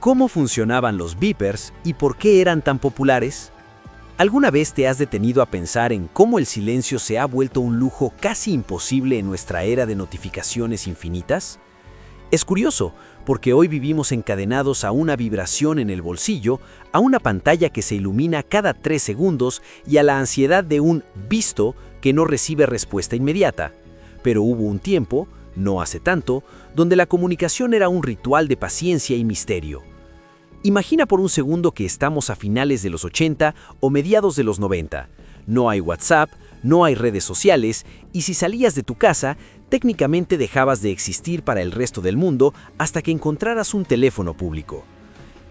¿Cómo funcionaban los beepers y por qué eran tan populares? ¿Alguna vez te has detenido a pensar en cómo el silencio se ha vuelto un lujo casi imposible en nuestra era de notificaciones infinitas? Es curioso, porque hoy vivimos encadenados a una vibración en el bolsillo, a una pantalla que se ilumina cada 3 segundos y a la ansiedad de un visto que no recibe respuesta inmediata. Pero hubo un tiempo, no hace tanto, donde la comunicación era un ritual de paciencia y misterio. Imagina por un segundo que estamos a finales de los 80 o mediados de los 90. No hay WhatsApp, no hay redes sociales, y si salías de tu casa, técnicamente dejabas de existir para el resto del mundo hasta que encontraras un teléfono público.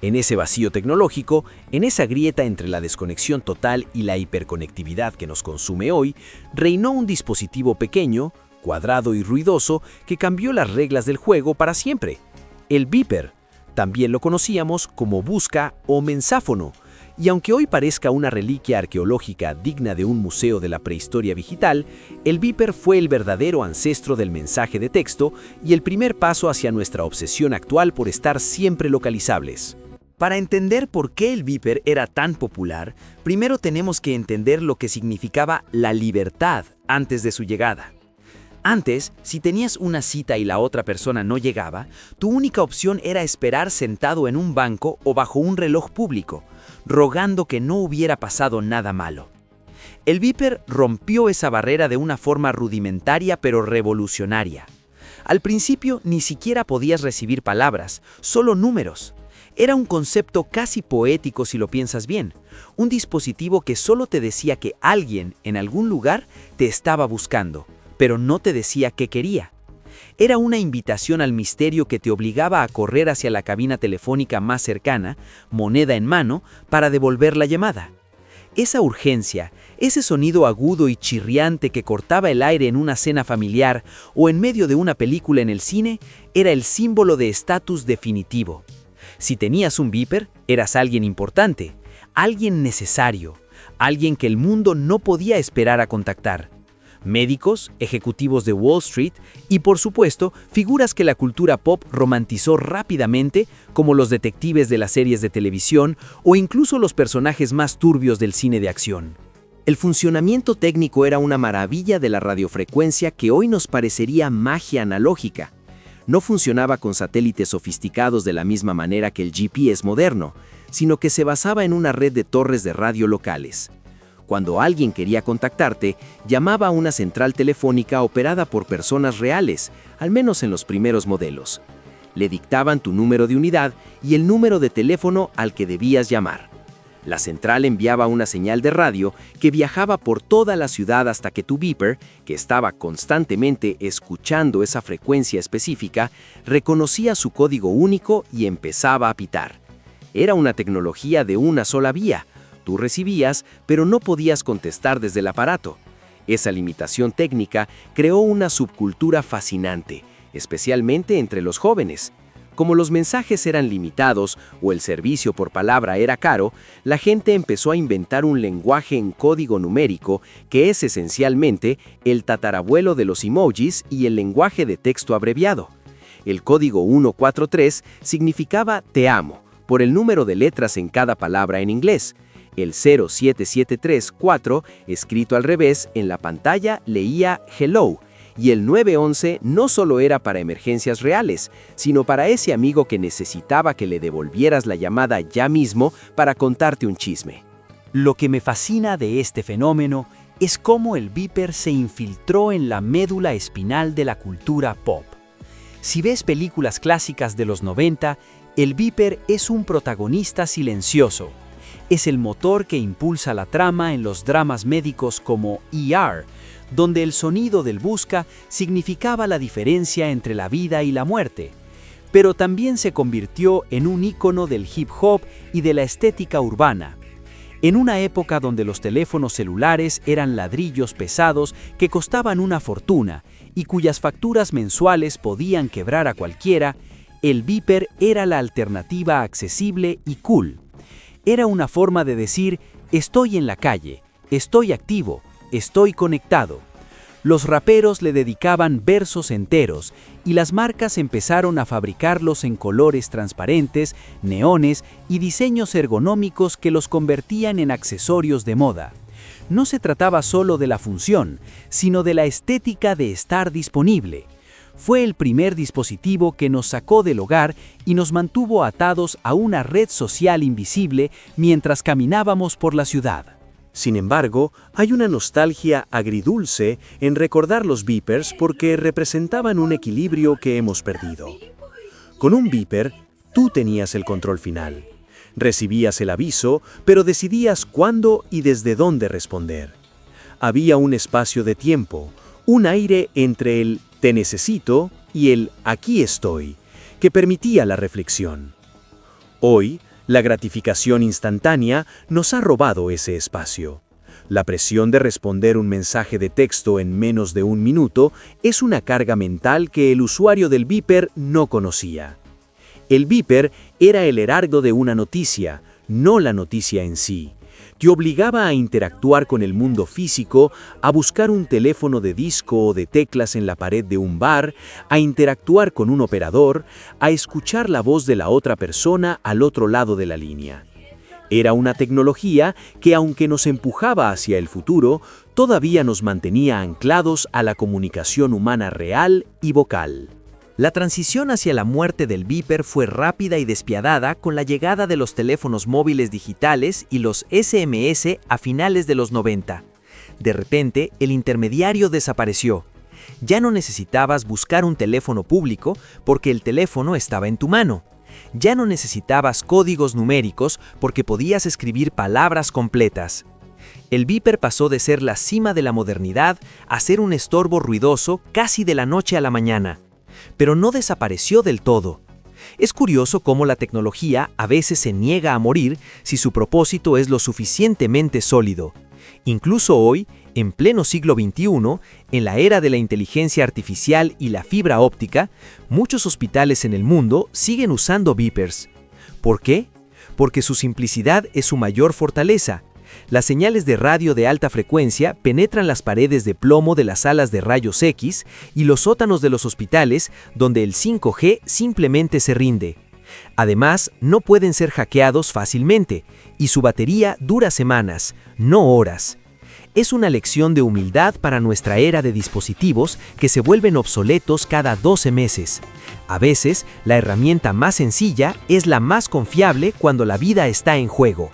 En ese vacío tecnológico, en esa grieta entre la desconexión total y la hiperconectividad que nos consume hoy, reinó un dispositivo pequeño, cuadrado y ruidoso que cambió las reglas del juego para siempre: el beeper. También lo conocíamos como busca o mensáfono, y aunque hoy parezca una reliquia arqueológica digna de un museo de la prehistoria digital, el beeper fue el verdadero ancestro del mensaje de texto y el primer paso hacia nuestra obsesión actual por estar siempre localizables. Para entender por qué el beeper era tan popular, primero tenemos que entender lo que significaba la libertad antes de su llegada. Antes, si tenías una cita y la otra persona no llegaba, tu única opción era esperar sentado en un banco o bajo un reloj público, rogando que no hubiera pasado nada malo. El beeper rompió esa barrera de una forma rudimentaria pero revolucionaria. Al principio ni siquiera podías recibir palabras, solo números. Era un concepto casi poético si lo piensas bien, un dispositivo que solo te decía que alguien en algún lugar te estaba buscando, pero no te decía qué quería. Era una invitación al misterio que te obligaba a correr hacia la cabina telefónica más cercana, moneda en mano, para devolver la llamada. Esa urgencia, ese sonido agudo y chirriante que cortaba el aire en una cena familiar o en medio de una película en el cine, era el símbolo de estatus definitivo. Si tenías un beeper, eras alguien importante, alguien necesario, alguien que el mundo no podía esperar a contactar. Médicos, ejecutivos de Wall Street y, por supuesto, figuras que la cultura pop romantizó rápidamente, como los detectives de las series de televisión o incluso los personajes más turbios del cine de acción. El funcionamiento técnico era una maravilla de la radiofrecuencia que hoy nos parecería magia analógica. No funcionaba con satélites sofisticados de la misma manera que el GPS moderno, sino que se basaba en una red de torres de radio locales. Cuando alguien quería contactarte, llamaba a una central telefónica operada por personas reales, al menos en los primeros modelos. Le dictaban tu número de unidad y el número de teléfono al que debías llamar. La central enviaba una señal de radio que viajaba por toda la ciudad hasta que tu beeper, que estaba constantemente escuchando esa frecuencia específica, reconocía su código único y empezaba a pitar. Era una tecnología de una sola vía. Tú recibías, pero no podías contestar desde el aparato. Esa limitación técnica creó una subcultura fascinante, especialmente entre los jóvenes. Como los mensajes eran limitados o el servicio por palabra era caro, la gente empezó a inventar un lenguaje en código numérico que es esencialmente el tatarabuelo de los emojis y el lenguaje de texto abreviado. El código 143 significaba «te amo», por el número de letras en cada palabra en inglés. El 07734, escrito al revés, en la pantalla leía hello, y el 911 no solo era para emergencias reales, sino para ese amigo que necesitaba que le devolvieras la llamada ya mismo para contarte un chisme. Lo que me fascina de este fenómeno es cómo el beeper se infiltró en la médula espinal de la cultura pop. Si ves películas clásicas de los 90, el beeper es un protagonista silencioso. Es el motor que impulsa la trama en los dramas médicos como ER, donde el sonido del busca significaba la diferencia entre la vida y la muerte. Pero también se convirtió en un ícono del hip hop y de la estética urbana. En una época donde los teléfonos celulares eran ladrillos pesados que costaban una fortuna y cuyas facturas mensuales podían quebrar a cualquiera, el beeper era la alternativa accesible y cool. Era una forma de decir, estoy en la calle, estoy activo, estoy conectado. Los raperos le dedicaban versos enteros y las marcas empezaron a fabricarlos en colores transparentes, neones y diseños ergonómicos que los convertían en accesorios de moda. No se trataba solo de la función, sino de la estética de estar disponible. Fue el primer dispositivo que nos sacó del hogar y nos mantuvo atados a una red social invisible mientras caminábamos por la ciudad. Sin embargo, hay una nostalgia agridulce en recordar los beepers porque representaban un equilibrio que hemos perdido. Con un beeper, tú tenías el control final. Recibías el aviso, pero decidías cuándo y desde dónde responder. Había un espacio de tiempo, un aire entre el «te necesito» y el «aquí estoy», que permitía la reflexión. Hoy, la gratificación instantánea nos ha robado ese espacio. La presión de responder un mensaje de texto en menos de un minuto es una carga mental que el usuario del beeper no conocía. El beeper era el heraldo de una noticia, no la noticia en sí. Te obligaba a interactuar con el mundo físico, a buscar un teléfono de disco o de teclas en la pared de un bar, a interactuar con un operador, a escuchar la voz de la otra persona al otro lado de la línea. Era una tecnología que, aunque nos empujaba hacia el futuro, todavía nos mantenía anclados a la comunicación humana real y vocal. La transición hacia la muerte del beeper fue rápida y despiadada con la llegada de los teléfonos móviles digitales y los SMS a finales de los 90. De repente, el intermediario desapareció. Ya no necesitabas buscar un teléfono público porque el teléfono estaba en tu mano. Ya no necesitabas códigos numéricos porque podías escribir palabras completas. El beeper pasó de ser la cima de la modernidad a ser un estorbo ruidoso casi de la noche a la mañana. Pero no desapareció del todo. Es curioso cómo la tecnología a veces se niega a morir si su propósito es lo suficientemente sólido. Incluso hoy, en pleno siglo XXI, en la era de la inteligencia artificial y la fibra óptica, muchos hospitales en el mundo siguen usando beepers. ¿Por qué? Porque su simplicidad es su mayor fortaleza. Las señales de radio de alta frecuencia penetran las paredes de plomo de las salas de rayos X y los sótanos de los hospitales, donde el 5G simplemente se rinde. Además, no pueden ser hackeados fácilmente, y su batería dura semanas, no horas. Es una lección de humildad para nuestra era de dispositivos que se vuelven obsoletos cada 12 meses. A veces, la herramienta más sencilla es la más confiable cuando la vida está en juego.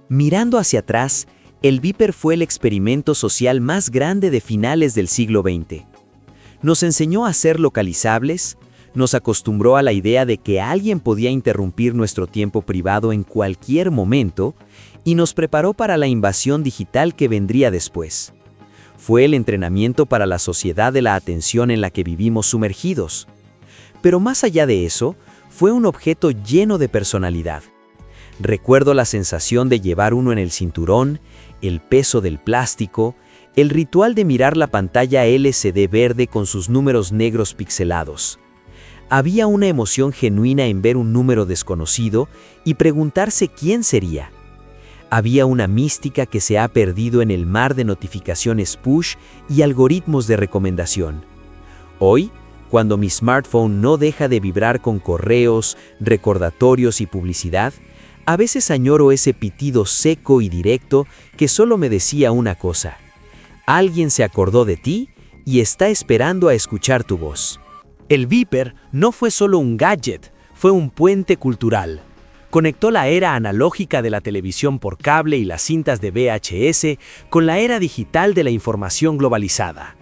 Mirando hacia atrás, el beeper fue el experimento social más grande de finales del siglo XX. Nos enseñó a ser localizables, nos acostumbró a la idea de que alguien podía interrumpir nuestro tiempo privado en cualquier momento y nos preparó para la invasión digital que vendría después. Fue el entrenamiento para la sociedad de la atención en la que vivimos sumergidos. Pero más allá de eso, fue un objeto lleno de personalidad. Recuerdo la sensación de llevar uno en el cinturón, el peso del plástico, el ritual de mirar la pantalla LCD verde con sus números negros pixelados. Había una emoción genuina en ver un número desconocido y preguntarse quién sería. Había una mística que se ha perdido en el mar de notificaciones push y algoritmos de recomendación. Hoy, cuando mi smartphone no deja de vibrar con correos, recordatorios y publicidad, a veces añoro ese pitido seco y directo que solo me decía una cosa: alguien se acordó de ti y está esperando a escuchar tu voz. El beeper no fue solo un gadget, fue un puente cultural. Conectó la era analógica de la televisión por cable y las cintas de VHS con la era digital de la información globalizada.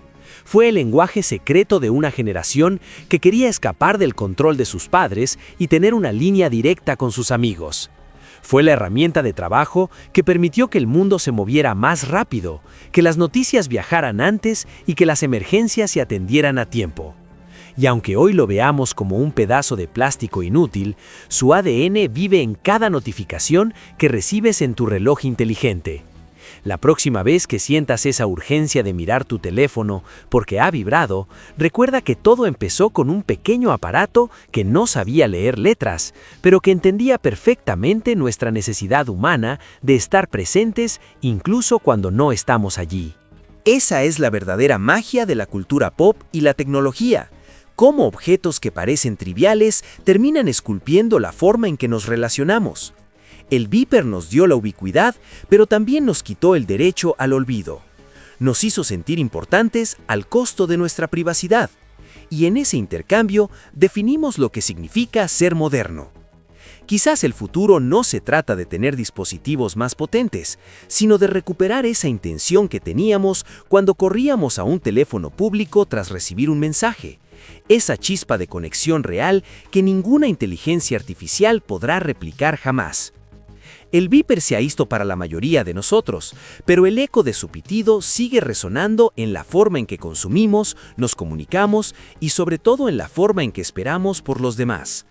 Fue el lenguaje secreto de una generación que quería escapar del control de sus padres y tener una línea directa con sus amigos. Fue la herramienta de trabajo que permitió que el mundo se moviera más rápido, que las noticias viajaran antes y que las emergencias se atendieran a tiempo. Y aunque hoy lo veamos como un pedazo de plástico inútil, su ADN vive en cada notificación que recibes en tu reloj inteligente. La próxima vez que sientas esa urgencia de mirar tu teléfono porque ha vibrado, recuerda que todo empezó con un pequeño aparato que no sabía leer letras, pero que entendía perfectamente nuestra necesidad humana de estar presentes incluso cuando no estamos allí. Esa es la verdadera magia de la cultura pop y la tecnología. Cómo objetos que parecen triviales terminan esculpiendo la forma en que nos relacionamos. El beeper nos dio la ubicuidad, pero también nos quitó el derecho al olvido. Nos hizo sentir importantes al costo de nuestra privacidad. Y en ese intercambio definimos lo que significa ser moderno. Quizás el futuro no se trata de tener dispositivos más potentes, sino de recuperar esa intención que teníamos cuando corríamos a un teléfono público tras recibir un mensaje. Esa chispa de conexión real que ninguna inteligencia artificial podrá replicar jamás. El beeper se ha visto para la mayoría de nosotros, pero el eco de su pitido sigue resonando en la forma en que consumimos, nos comunicamos y sobre todo en la forma en que esperamos por los demás.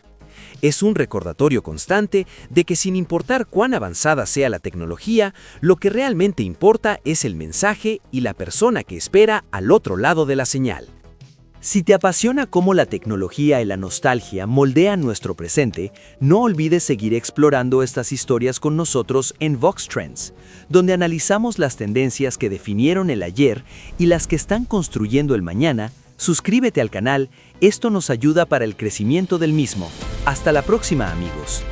Es un recordatorio constante de que sin importar cuán avanzada sea la tecnología, lo que realmente importa es el mensaje y la persona que espera al otro lado de la señal. Si te apasiona cómo la tecnología y la nostalgia moldean nuestro presente, no olvides seguir explorando estas historias con nosotros en Vox Trends, donde analizamos las tendencias que definieron el ayer y las que están construyendo el mañana. Suscríbete al canal, esto nos ayuda para el crecimiento del mismo. Hasta la próxima, amigos.